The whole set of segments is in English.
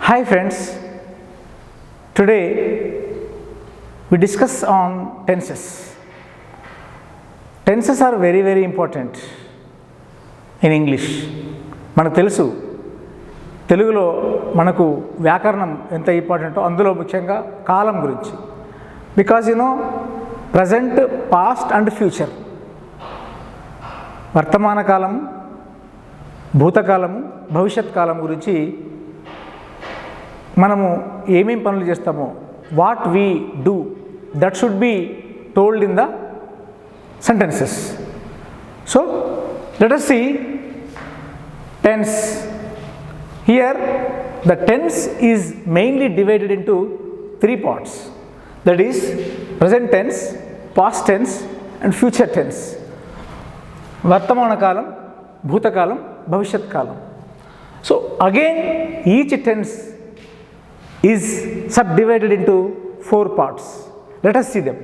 Hi friends, today we discuss on tenses. Tenses are very important in English. మనకు తెలుసు తెలుగులో మనకు వ్యాకరణం ఎంత ఇంపార్టెంటో అందులో ముఖ్యంగా కాలం గురించి. Because present, past and future, వర్తమాన కాలం, భూతకాలము, భవిష్యత్ కాలం గురించి మనము ఏమేం పనులు చేస్తామో, what we do, that should be told in the sentences. So let us see tense. Here the tense is mainly divided into three parts, that is present tense, past tense and future tense. Vartamana kalam, bhuta kalam, bhavishyat kalam. So again each tense is subdivided into four parts. Let us see them.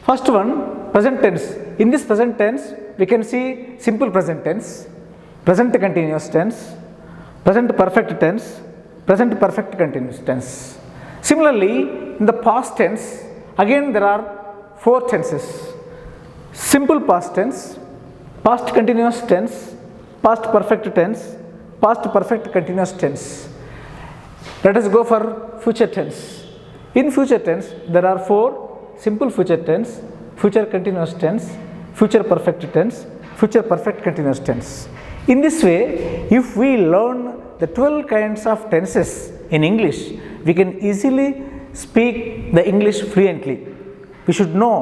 First one, present tense. In this present tense we can see simple present tense, present continuous tense, present perfect tense, present perfect continuous tense. Similarly, in the past tense again there are four tenses: simple past tense, past continuous tense, past perfect tense, past perfect continuous tense. Let us go for future tense. In future tense there are four: simple future tense, future continuous tense, future perfect tense, future perfect continuous tense. In this way, if we learn the 12 kinds of tenses in English, we can easily speak the English fluently. We should know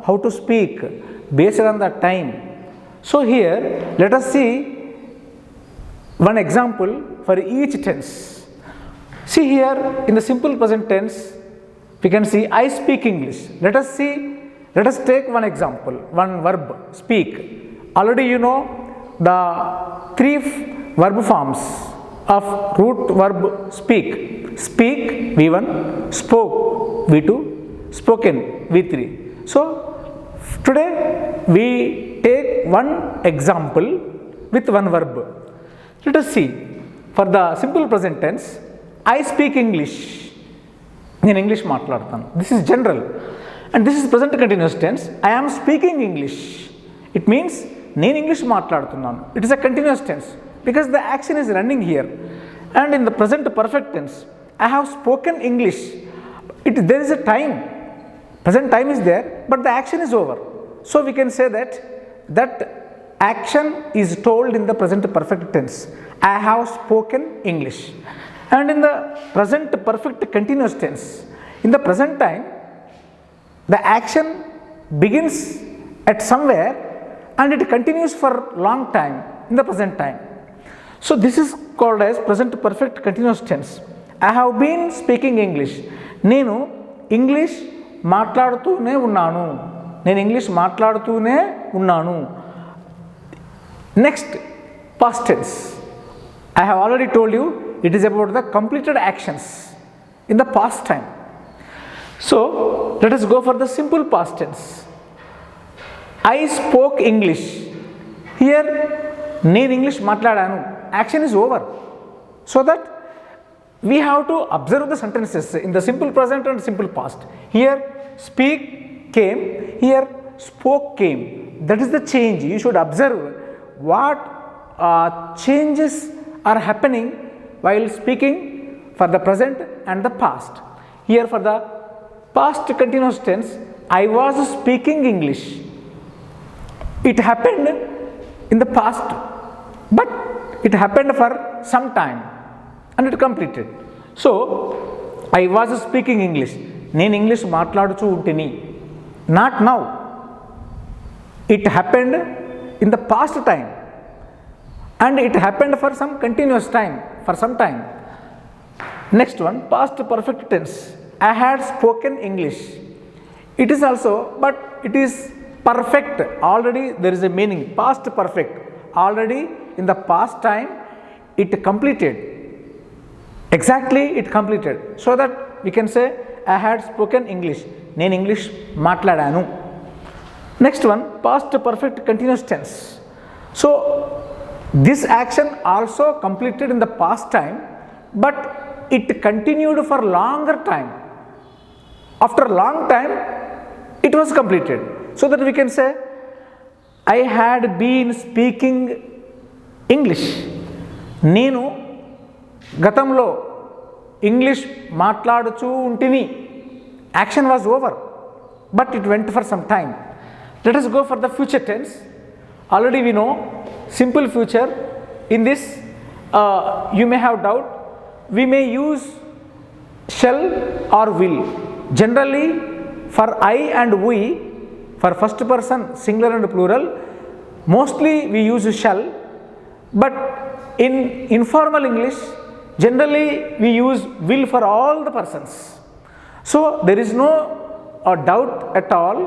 how to speak based on the time. So here let us see one example for each tense. See here, in the simple present tense we can see I speak English. Let us take one example, one verb, speak. Already you know the three verb forms of root verb speak. Speak V1, spoke V2, spoken V3. So today we take one example with one verb. Let us see. For the simple present tense, I speak English. నేను ఇంగ్లీష్ మాట్లాడతాను. This is general. And this is present continuous tense. I am speaking English. It means నేను English మాట్లాడుతున్నాను. It is a continuous tense because the action is running here. And in the present perfect tense, I have spoken English. There is a time. Present time is there but the action is over. So we can say that action is told in the present perfect tense. I have spoken English. And in the present perfect continuous tense, in the present time, the action begins at somewhere and it continues for long time in the present time. So this is called as present perfect continuous tense. I have been speaking English. నేను English మాట్లాడుతూనే ఉన్నాను. Next, past tense. I have already told you it is about the completed actions in the past time. So let us go for the simple past tense. I spoke English. Here నేను English మాట్లాడాను. Action is over. So that we have to observe the sentences in the simple present and simple past. Here speak came, here spoke came. That is the change. You should observe what changes are happening while speaking for the present and the past. Here for the past continuous tense, I was speaking English. It happened in the past, but it happened for some time and it completed. So I was speaking English. నేను English మాట్లాడుచూ ఉంటిని. Not now. It happened in the past time and it happened for some continuous time, for some time. Next one, past perfect tense. I had spoken English. It is also, but it is perfect. Already there is a meaning. Past perfect. Already in the past time it completed. Exactly, it completed. So that we can say I had spoken English. నేను English మాట్లాడాను. Next one, past perfect continuous tense. So this action also completed in the past time, but it continued for longer time. After a long time, it was completed. So that we can say, I had been speaking English. నేను గతంలో English మాట్లాడుచూ ఉంటిని. Action was over, but it went for some time. Let us go for the future tense. Already we know simple future. In this, you may have doubt. We may use shall or will. Generally, for I and we, for first person singular and plural, mostly we use shall. But in informal English, generally we use will for all the persons. So there is no doubt at all.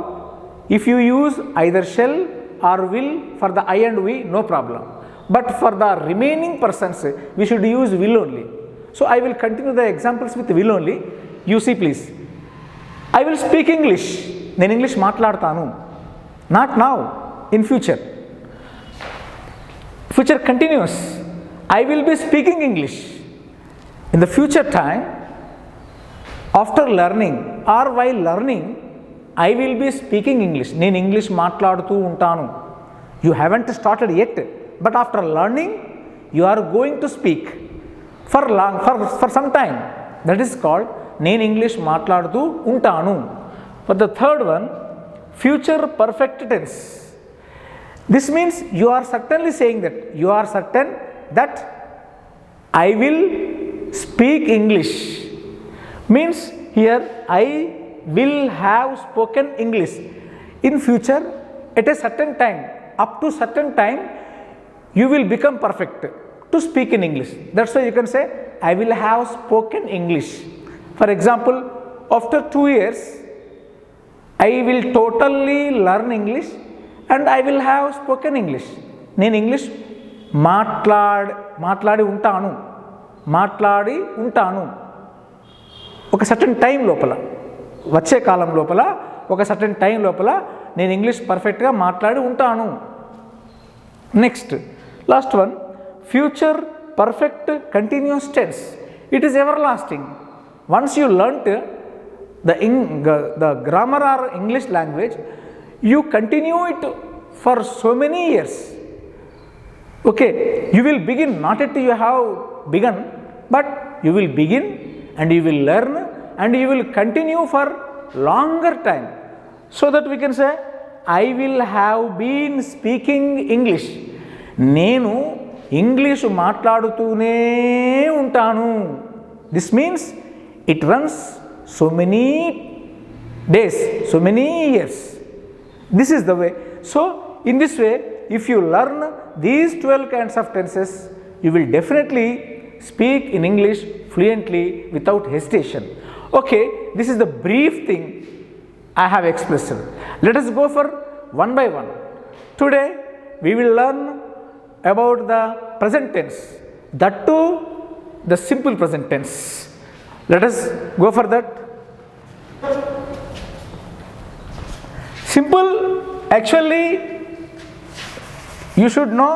If you use either shall or will for the I and we, no problem. But for the remaining persons, we should use will only. So I will continue the examples with will only. You see please. I will speak English. నేను ఇంగ్లీష్ మాట్లాడతాను. Not now, in future. Future continuous. I will be speaking English. In the future time, after learning or while learning, I will be speaking English. నేను English మాట్లాడుతూ ఉంటాను. You haven't started yet, but after learning, you are going to speak for some time. That is called నేను English మాట్లాడుతూ ఉంటాను. But the third one, future perfect tense. This means you are certainly saying that, you are certain that I will speak English. Means here I will have spoken English. In future, at a certain time, up to certain time, you will become perfect to speak in English. That's why you can say, I will have spoken English. For example, after 2 years, I will totally learn English and I will have spoken English. నేను English మాట్లాడి ఉంటాను. ఒక certain time లోపల, వచ్చే కాలం లోపల, ఒక certain time లోపల నేను ఇంగ్లీష్ పర్ఫెక్ట్గా మాట్లాడి ఉంటాను. Next last one, future perfect continuous tense. It is ever lasting. Once you learnt the grammar or English language, you continue it for so many years. Okay, you will begin, not yet you have begun, but you will begin and you will learn and you will continue for longer time. So that we can say, I will have been speaking English. నేను English మాట్లాడుతూనే ఉంటాను. This means it runs so many days, so many years. This is the way. So in this way, if you learn these 12 kinds of tenses, you will definitely speak in English fluently without hesitation. Okay, this is the brief thing I have expressed. Let us go for one by one. Today we will learn about the present tense, that too the simple present tense. Let us go for that. Simple, actually you should know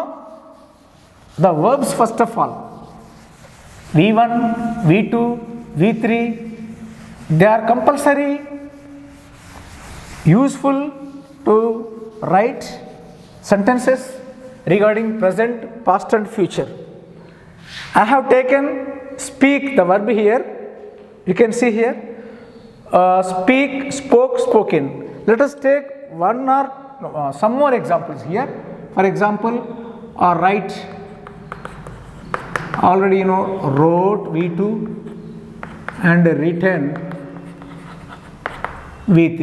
the verbs first of all. V1, V2, V3, they are compulsory, useful to write sentences regarding present, past and future. I have taken speak, the verb here. You can see here, speak, spoke, spoken. Let us take one or some more examples here. For example, write, already you know, wrote V2 and written V3.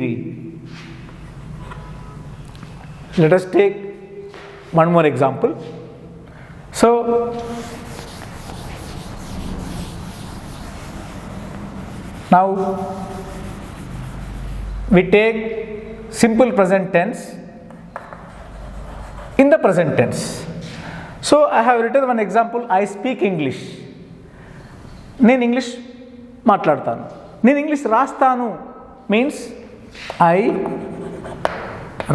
Let us take one more example. So now we take simple present tense in the present tense. So I have written one example, I speak English. నేను ఇంగ్లీష్ మాట్లాడతాను. నేను English రాస్తాను means I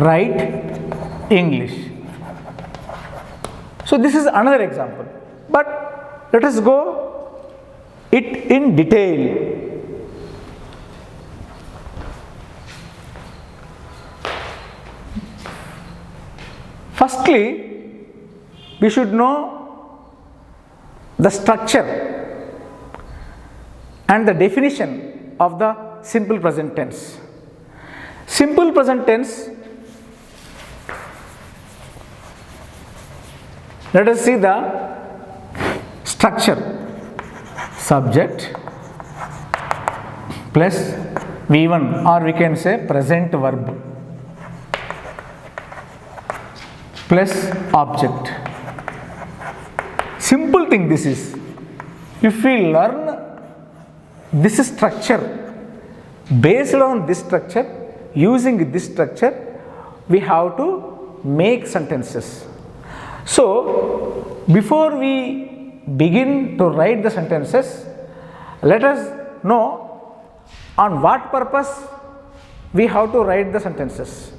write English. So this is another example. But let us go it in detail. Firstly, we should know the structure and the definition of the simple present tense. Simple present tense, let us see the structure. Subject plus V1, or we can say present verb, plus object. Simple thing this is. If we learn this structure, based on this structure, using this structure, we have to make sentences. So, before we begin to write the sentences, let us know on what purpose we have to write the sentences.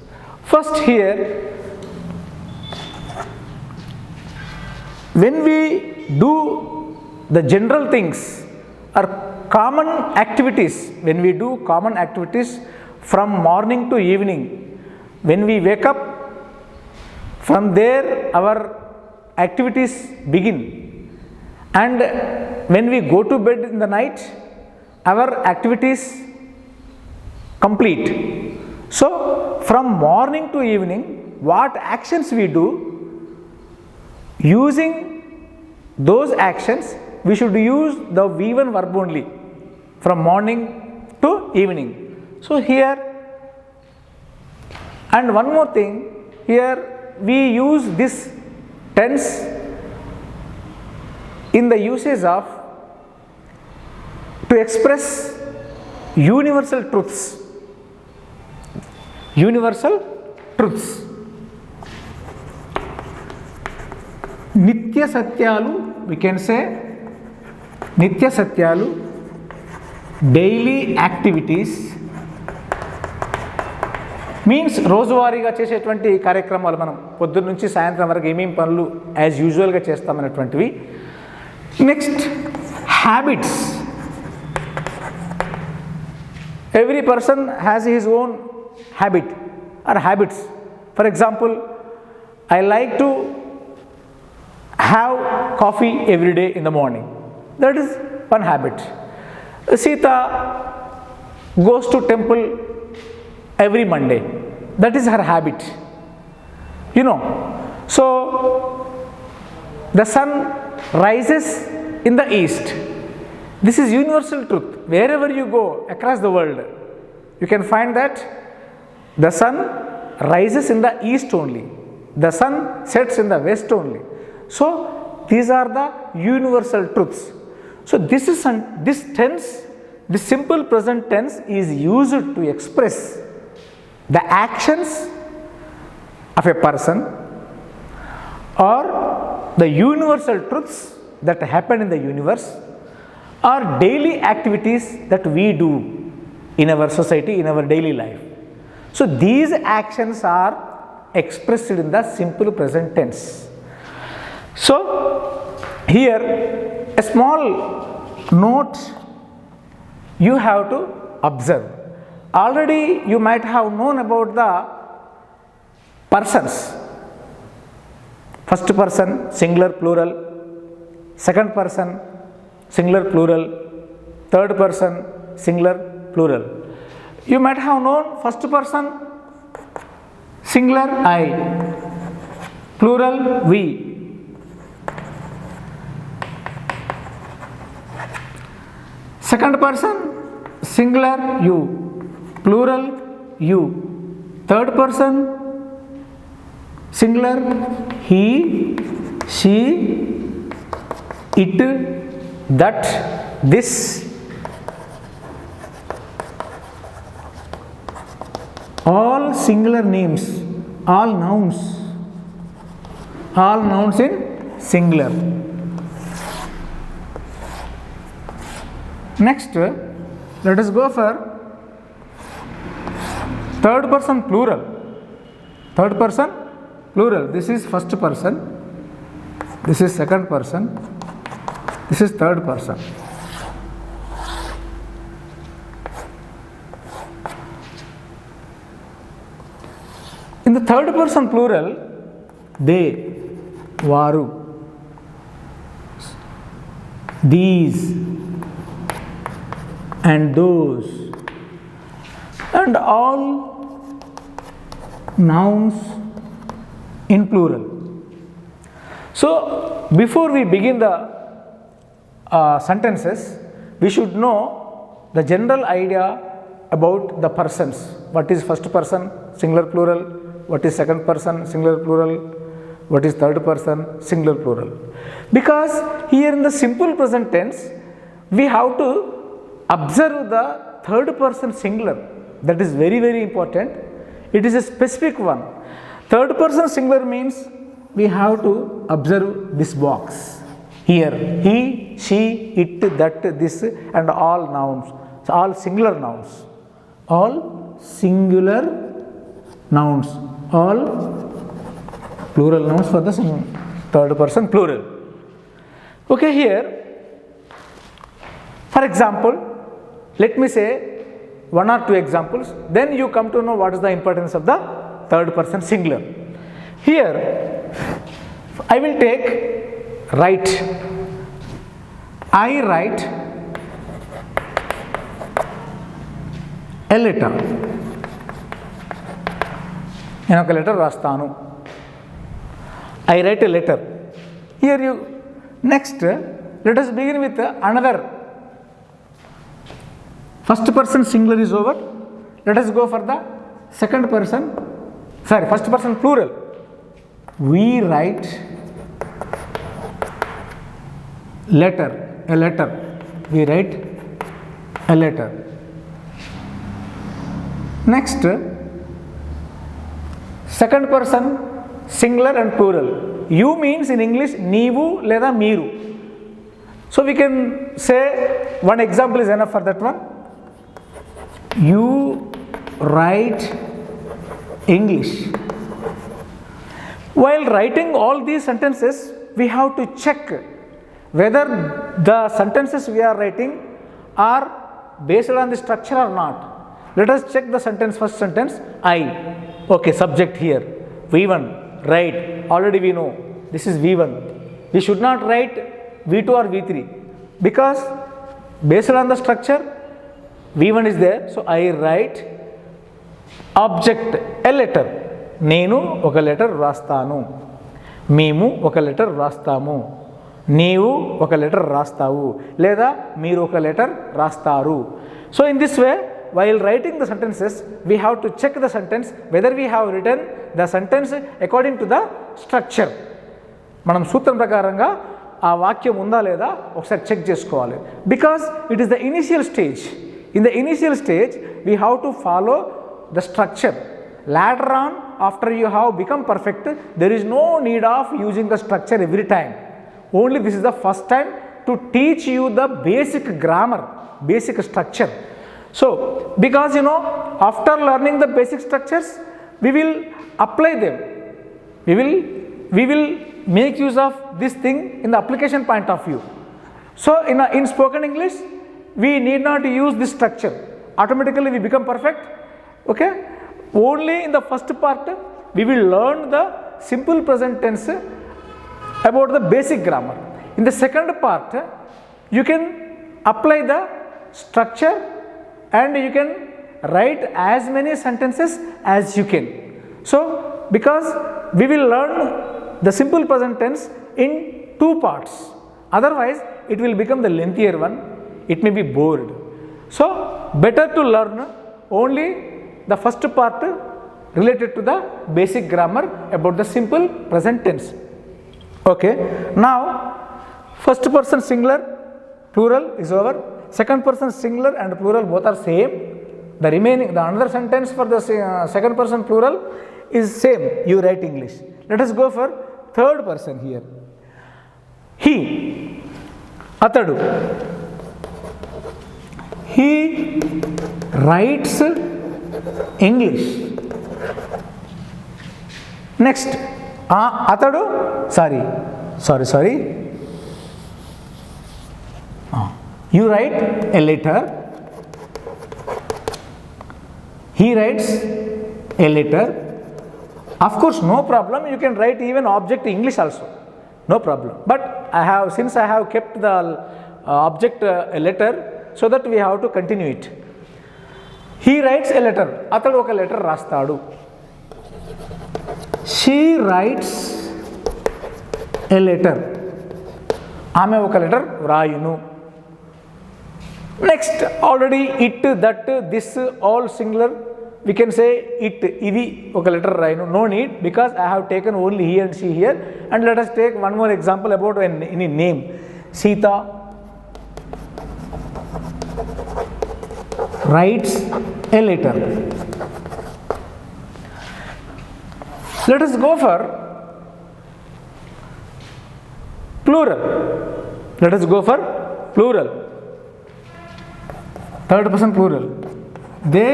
First, here, when we do the general things or common activities, when we do common activities from morning to evening, when we wake up, from there our activities begin, and when we go to bed in the night, our activities complete. So, from morning to evening, what actions we do, using those actions, we should use the V1 verb only from morning to evening. So, here, and one more thing, here we use this tense in the usage of to express universal truths. Universal truths. Nitya Satyalu, we can say Nitya Satyalu, daily activities, means రోజువారీగా చేసేటువంటి కార్యక్రమాలు, మనం పొద్దున్న నుంచి సాయంత్రం వరకు ఏమేమి పనులు యాజ్ యూజువల్గా చేస్తామనేటువంటివి. Next, habits. Every person has his own habit or habits. For example, I like to have coffee every day in the morning. That is one habit. Sita goes to temple every Monday. That is her habit. You know. So, the sun rises in the east. This is universal truth. Wherever you go across the world, you can find that the sun rises in the east only. The sun sets in the west only. So, these are the universal truths. So, this tense, this simple present tense is used to express the actions of a person or the universal truths that happen in the universe or daily activities that we do in our society, in our daily life. So, these actions are expressed in the simple present tense. So, here a small note you have to observe. Already you might have known about the persons. First person, singular, plural. Second person, singular, plural. Third person, singular, plural. You might have known first person, singular, I, plural, we. Second person, singular, you, plural, you. Third person, singular, he, she, it, that, this. All singular names, all nouns in singular. Next, let us go for third person plural. Third person plural. This is first person. This is second person. This is third person. In the third person plural, they, varu, these and those, and all nouns in plural. So before we begin the sentences, we should know the general idea about the persons. What is first person singular plural, what is second person singular plural, what is third person singular plural. Because here in the simple present tense, we have to observe the third person singular. That is very, very important. It is a specific one. Third person singular means we have to observe this box. Here, he, she, it, that, this, and all nouns. So all singular nouns. All singular nouns. All plural nouns for the third person plural. Okay, here, for example, let me say one or two examples, then you come to know what is the importance of the third person singular. Here, I will take write. I write a letter. నేను ఒక letter రాస్తాను. I write a letter. Here you, next, let us begin with another. First person singular is over. Let us go for the second person, first person plural. We write letter, a letter. We write a letter. Next, second person singular and plural. You means in English neevu leda meeru. So we can say one example is enough for that one. You write English. While writing all these sentences, we have to check whether the sentences we are writing are based on the structure or not. Let us check the sentence. First sentence, I. Okay, subject here. V1, write. Already we know this is V1. We should not write V2 or V3 because based on the structure, V1 is there. So I write object, a letter. నేను ఒక letter రాస్తాను. మేము ఒక letter రాస్తాము. నీవు ఒక letter రాస్తావు లేదా మీరు ఒక లెటర్ రాస్తారు. So in this way, while writing the sentences, we have to check the sentence whether we have written the sentence according to the structure. మనం సూత్రం ప్రకారంగా ఆ వాక్యం ఉందా లేదా ఒకసారి చెక్ చేసుకోవాలి. Because it is the initial stage. In the initial stage, we have to follow the structure. Later on, after you have become perfect, there is no need of using the structure every time. Only this is the first time to teach you the basic grammar, basic structure. So, because after learning the basic structures, we will apply them. We will make use of this thing in the application point of view. So, in spoken English, we need not use this structure. Automatically, we become perfect. Okay? Only in the first part, we will learn the simple present tense about the basic grammar. In the second part, you can apply the structure and you can write as many sentences as you can. So, because we will learn the simple present tense in two parts. Otherwise, it will become the lengthier one. It may be bored. So, better to learn only the first part related to the basic grammar about the simple present tense. Okay. Now, first person singular, plural is over. Second person singular and plural both are same. The another sentence for the second person plural is same. You write English. Let us go for third person here. He, atadu. He writes English. Next, atadu, sorry. You write a letter. He writes a letter. Of course, no problem, you can write even object English also, no problem. But since I have kept the object a letter, so that we have to continue it. He writes a letter, atadu oka letter rastadu. She writes a letter, ఆమె ఒక letter వ్రాయును. Next already it, that, this all singular, we can say it, ఇది ఒక letter రాయను. No need, because I have taken only he and she here. And let us take one more example about any name. Sita writes a letter. Let us go for plural. Let us go for plural. Third person plural. They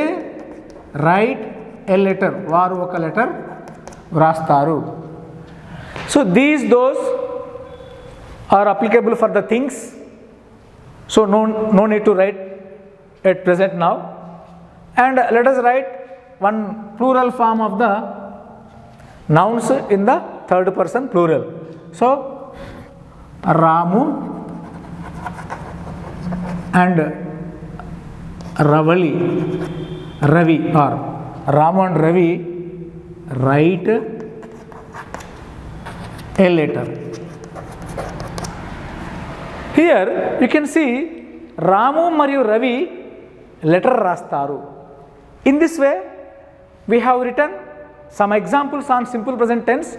write a letter. వారు ఒక letter వ్రాస్తారు. So those are applicable for the things. So no need to write at present now. And let us write one plural form of the nouns in the third person plural. So Ramu and Ravi, or Ramu and Ravi write a letter. Here you can see Ramu మరియు Ravi letter రాస్తారు. In this way we have written some examples on simple present tense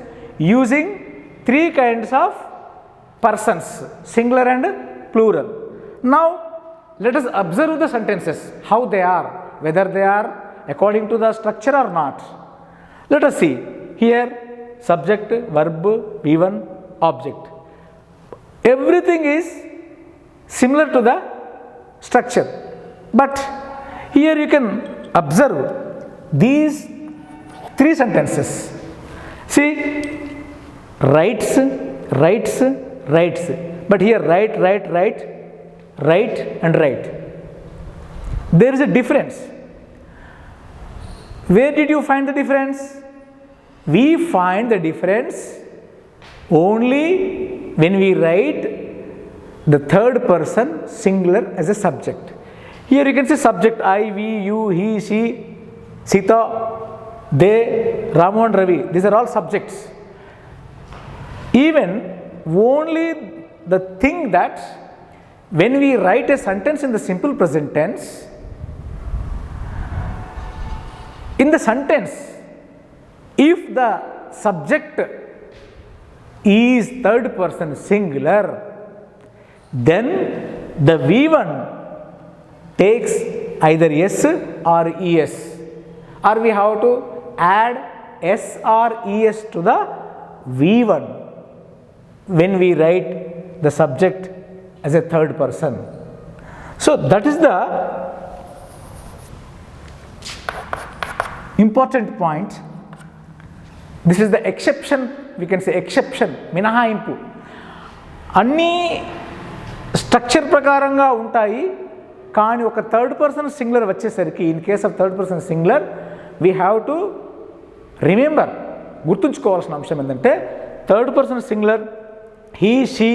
using three kinds of persons, singular and plural. Now let us observe the sentences, how they are, whether they are according to the structure or not. Let us see. Here subject, verb, V1, object. Everything is similar to the structure, but here you can observe these three sentences. See, writes, but here write and write. There is a difference. Where did you find the difference? We find the difference only when we write the third person singular as a subject. Here you can see subject I, we, you, he, she, Sita, they, Ramu and Ravi. These are all subjects. Even only the thing that when we write a sentence in the simple present tense, in the sentence, if the subject is third person singular, then the V1 takes either S or ES, or we have to add S or ES to the V1 when we write the subject as a third person. So that is the important point. This is the exception, we can say exception, మినహాయింపు. అన్నీ structure ప్రకారంగా ఉంటాయి, కానీ ఒక third person singular వచ్చేసరికి, in case of third person singular, we have to remember, గుర్తుంచుకోవాల్సిన అంశం ఏంటంటే third person singular he, she,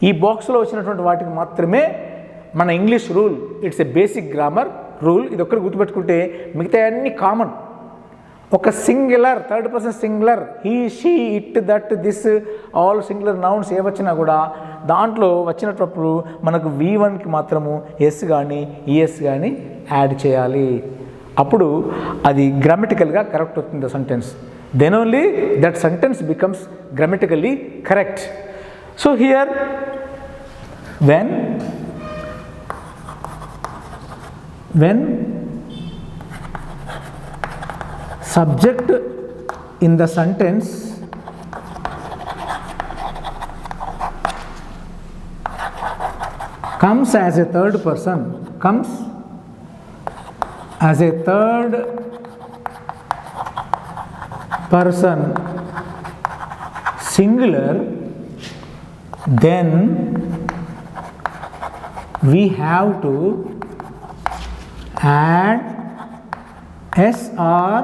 ఈ బాక్స్లో వచ్చినటువంటి వాటికి మాత్రమే మన English rule, it's a basic grammar rule. ఇది ఒక్కటి గుర్తుపెట్టుకుంటే మిగతా అన్ని కామన్. ఒక singular third person singular he, she, it, that, this all singular nouns ఏ వచ్చినా కూడా దాంట్లో వచ్చినప్పుడు మనకు V1కి మాత్రము ఎస్ కానీ ఈఎస్ కానీ యాడ్ చేయాలి. అప్పుడు అది గ్రామటికల్గా కరెక్ట్ అవుతుంది sentence. Then only that sentence becomes grammatically correct. So here when subject in the sentence comes as a third person, singular, then we have to add S or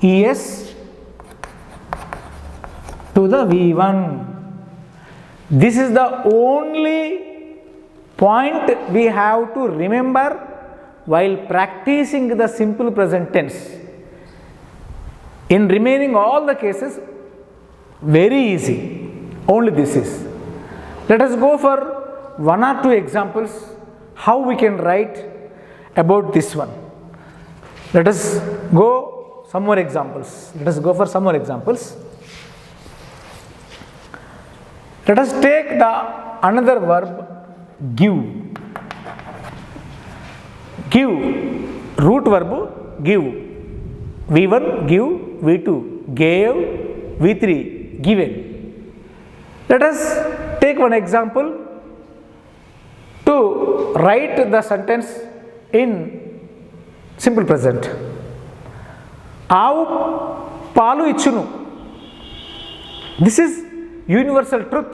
ES to the V1. This is the only point we have to remember while practicing the simple present tense. In remaining all the cases, very easy. Only this is. Let us go for one or two examples how we can write about this one. Let us go some more examples. Let us go for some more examples. Let us take the another verb give. Give, root verb give. V1 give, V2 gave, V3 given. Let us take one example to write the sentence in simple present. ఆవు పాలు ఇచ్చును. This is universal truth.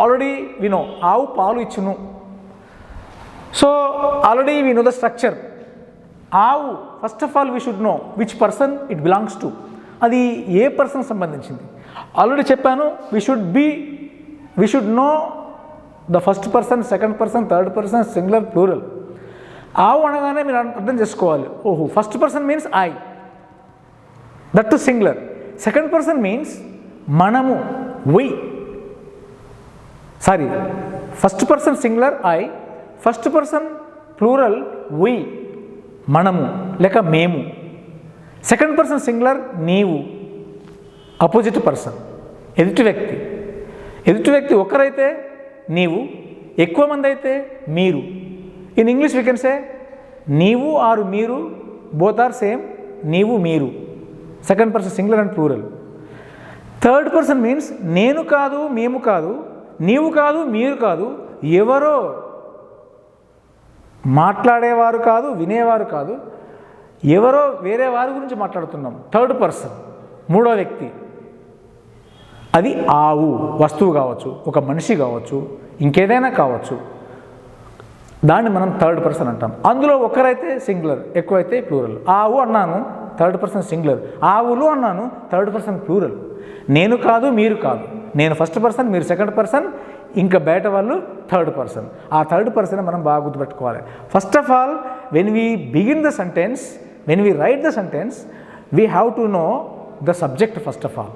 Already we know ఆవు పాలు ఇచ్చును. So already we know the structure. ఆవు, first of all we should know which person it belongs to. అది ఏ person సంబంధించింది. Already చెప్పాను, we should know the first person, second person, third person, singular, plural. ఆవు అనగానే మీరు అర్థం చేసుకోవాలి, ఓహో first person means I, that to singular. Second person means మనము, we. Sorry, first person singular I, first person plural we, మనము లేక మేము. సెకండ్ పర్సన్ సింగులర్ నీవు, అపోజిట్ పర్సన్, ఎదుటి వ్యక్తి. ఎదుటి వ్యక్తి ఒకరైతే నీవు, ఎక్కువ మంది అయితే మీరు. In English we can say నీవు ఆర్ మీరు, బోత్ ఆర్ సేమ్, నీవు మీరు. Second person singular and plural. Third person means నేను కాదు, మేము కాదు, నీవు కాదు, మీరు కాదు, ఎవరో, మాట్లాడేవారు కాదు, వినేవారు కాదు, ఎవరో వేరే వారి గురించి మాట్లాడుతున్నాం. థర్డ్ పర్సన్, మూడో వ్యక్తి. అది ఆవు, వస్తువు కావచ్చు, ఒక మనిషి కావచ్చు, ఇంకేదైనా కావచ్చు. దాన్ని మనం థర్డ్ పర్సన్ అంటాం. అందులో ఒకరైతే సింగులర్, ఎక్కువైతే ప్లూరల్. ఆవు అన్నాను, థర్డ్ పర్సన్ సింగులర్. ఆవులు అన్నాను, థర్డ్ పర్సన్ ప్లూరల్. నేను కాదు, మీరు కాదు, నేను ఫస్ట్ పర్సన్, మీరు సెకండ్ పర్సన్, ఇంకా బయట వాళ్ళు థర్డ్ పర్సన్. ఆ థర్డ్ పర్సన్ మనం బాగా గుర్తుపెట్టుకోవాలి. First of all when we begin the sentence, when we write the sentence, we have to know the subject first of all.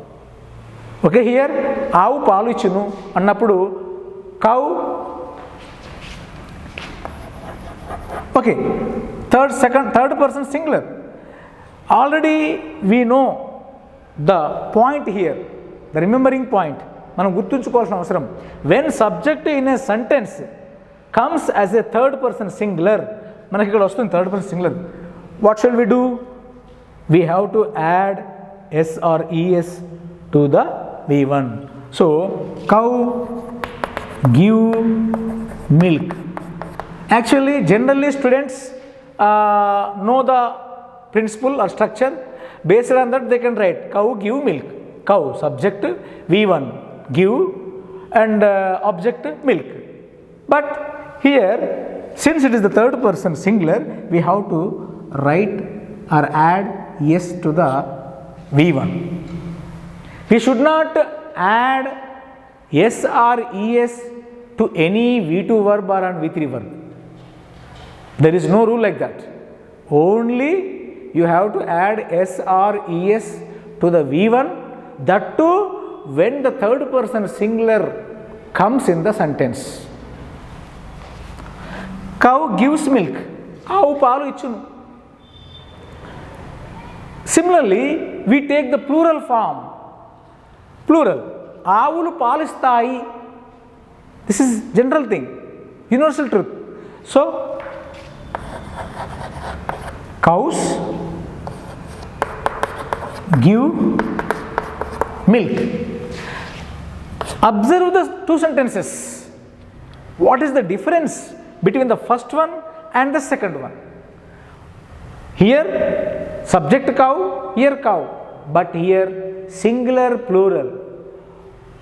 Okay, here ఆవు పాలు ఇచ్చును అన్నప్పుడు cow. Okay, third person singular. Already we know the point here, the remembering point. మనం గుర్తుంచుకోవాల్సిన అవసరం, when subject in a sentence comes as a third person singular, మనకి ఇక్కడ వస్తుంది third person singular. What shall we do? We have to add S or ES to the V1. So cow give milk. Actually generally students know the principle or structure. Based on that they can write cow give milk. Cow subject V1, give and object milk. But here since it is the third person singular, we have to write or add yes to the V1. We should not add S or ES to any V2 verb or V3 verb. There is no rule like that. Only you have to add S or ES to the V1, that too when the third person singular comes in the sentence. Cow gives milk. ఆవు పాలు ఇచ్చును. Similarly, we take the plural form. Plural. ఆవులు పాలిస్తాయి. This is general thing, universal truth. So, cows give milk. Observe the two sentences. What is the difference between the first one and the second one? Here, subject cow, here cow, but here singular plural.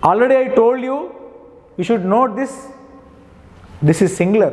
Already I told you, you should note this. This is singular.